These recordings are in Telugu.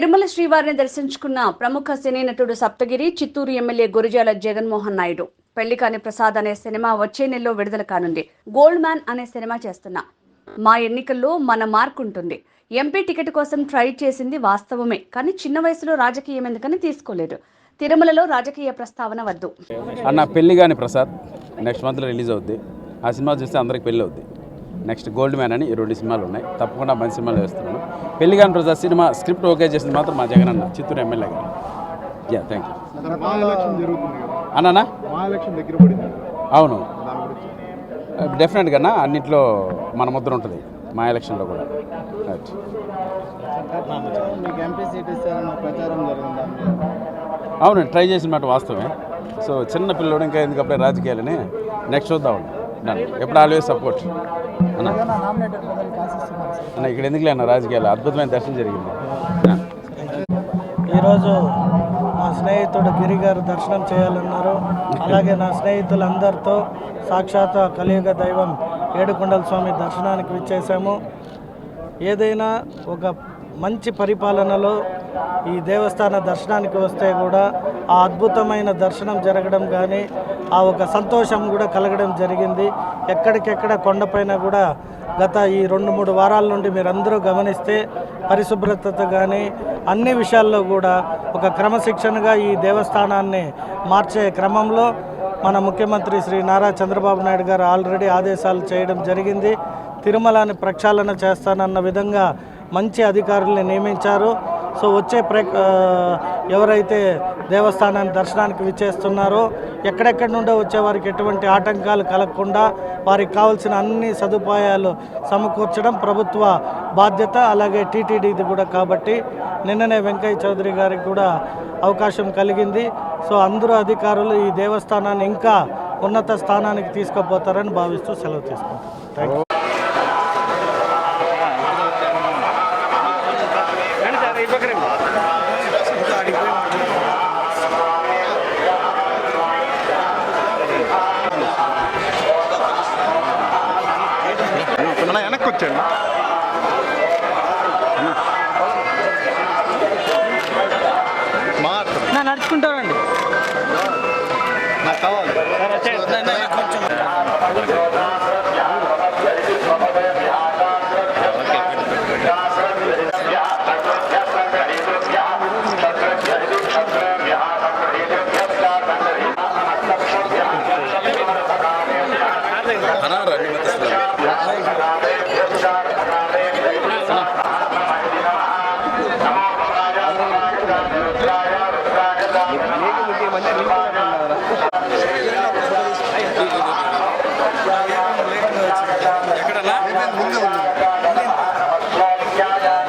తిరుమల శ్రీవారిని దర్శించుకున్న ప్రముఖ సినీ నటుడు సప్తగిరి, చిత్తూరు ఎమ్మెల్యే గురజాల జగన్మోహన్ నాయుడు. పెళ్లి కాని ప్రసాద్ అనే సినిమా వచ్చే నెలలో విడుదల కానుంది. గోల్డ్ మ్యాన్ అనే సినిమా చేస్తున్నా. మా ఎన్నికల్లో మన మార్క్ ఉంటుంది. ఎంపీ టికెట్ కోసం ట్రై చేసింది వాస్తవమే, కానీ చిన్న వయసులో రాజకీయం ఎందుకని తీసుకోలేదు. తిరుమలలో రాజకీయ ప్రస్తావన వద్దు అన్న. పెళ్లి కాని ప్రసాద్ నెక్స్ట్ మంత్లో రిలీజ్ అవుద్ది. ఆ సినిమా చూస్తే అందరికి పెళ్ళి అవుద్ది. నెక్స్ట్ గోల్డ్ మ్యాన్ అని 2 సినిమాలు ఉన్నాయి. తప్పకుండా మంచి సినిమాలు వేస్తున్నాను. పెళ్లి కాని ప్రసాద్ సినిమా స్క్రిప్ట్ ఓకే చేసింది మాత్రం మా జగన్ అన్న, చిత్తూరు ఎమ్మెల్యే గారు. థ్యాంక్ యూ అన్నా. అవును, డెఫినెట్గా అన్న. అన్నింటిలో మన ముద్ర ఉంటుంది మా ఎలక్షన్లో కూడా. అవును, ట్రై చేసిన మాట వాస్తవమే. సో చిన్న పిల్లడు ఇంకా ఎందుకప్పుడే రాజకీయాలని నెక్స్ట్ చూద్దాం. ఎప్పుడు ఆల్వేస్ సపోర్ట్ అన్న. ఇక్కడ ఎందుకులే అన్న రాజకీయాలు. అద్భుతమైన దర్శనం జరిగింది. ఈరోజు నా స్నేహితుడు గిరి గారు దర్శనం చేయాలన్నారు. అలాగే నా స్నేహితులందరితో సాక్షాత్ కలియుగ దైవం ఏడుకొండల స్వామి దర్శనానికి విచ్చేసాము. ఏదైనా ఒక మంచి పరిపాలనలో ఈ దేవస్థాన దర్శనానికి వస్తే కూడా ఆ అద్భుతమైన దర్శనం జరగడం కానీ ఆ ఒక సంతోషం కూడా కలగడం జరిగింది. ఎక్కడికెక్కడ కొండపైన కూడా గత ఈ 2-3 వారాల నుండి మీరందరూ గమనిస్తే పరిశుభ్రత కానీ అన్ని విషయాల్లో కూడా ఒక క్రమశిక్షణగా ఈ దేవస్థానాన్ని మార్చే క్రమంలో మన ముఖ్యమంత్రి శ్రీ నారా చంద్రబాబు నాయుడు గారు ఆల్రెడీ ఆదేశాలు చేయడం జరిగింది. తిరుమలని ప్రక్షాళన చేస్తానన్న విధంగా మంచి అధికారుల్ని నియమించారు. సో వచ్చే ఎవరైతే దేవస్థానాన్ని దర్శనానికి విచ్చేస్తున్నారో ఎక్కడెక్కడి నుండో వచ్చే వారికి ఎటువంటి ఆటంకాలు కలగకుండా వారికి కావాల్సిన అన్ని సదుపాయాలు సమకూర్చడం ప్రభుత్వ బాధ్యత. అలాగే టీటీడీది కూడా. కాబట్టి నిన్ననే వెంకయ్య చౌదరి గారికి కూడా అవకాశం కలిగింది. సో అందరూ అధికారులు ఈ దేవస్థానాన్ని ఇంకా ఉన్నత స్థానానికి తీసుకుపోతారని భావిస్తూ సెలవు తీసుకుంటాం. Thank you. వెనక్కి వచ్చాను. నడుచుకుంటారండి. నాకు కావాలి.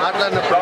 మాట్లాడినప్పుడు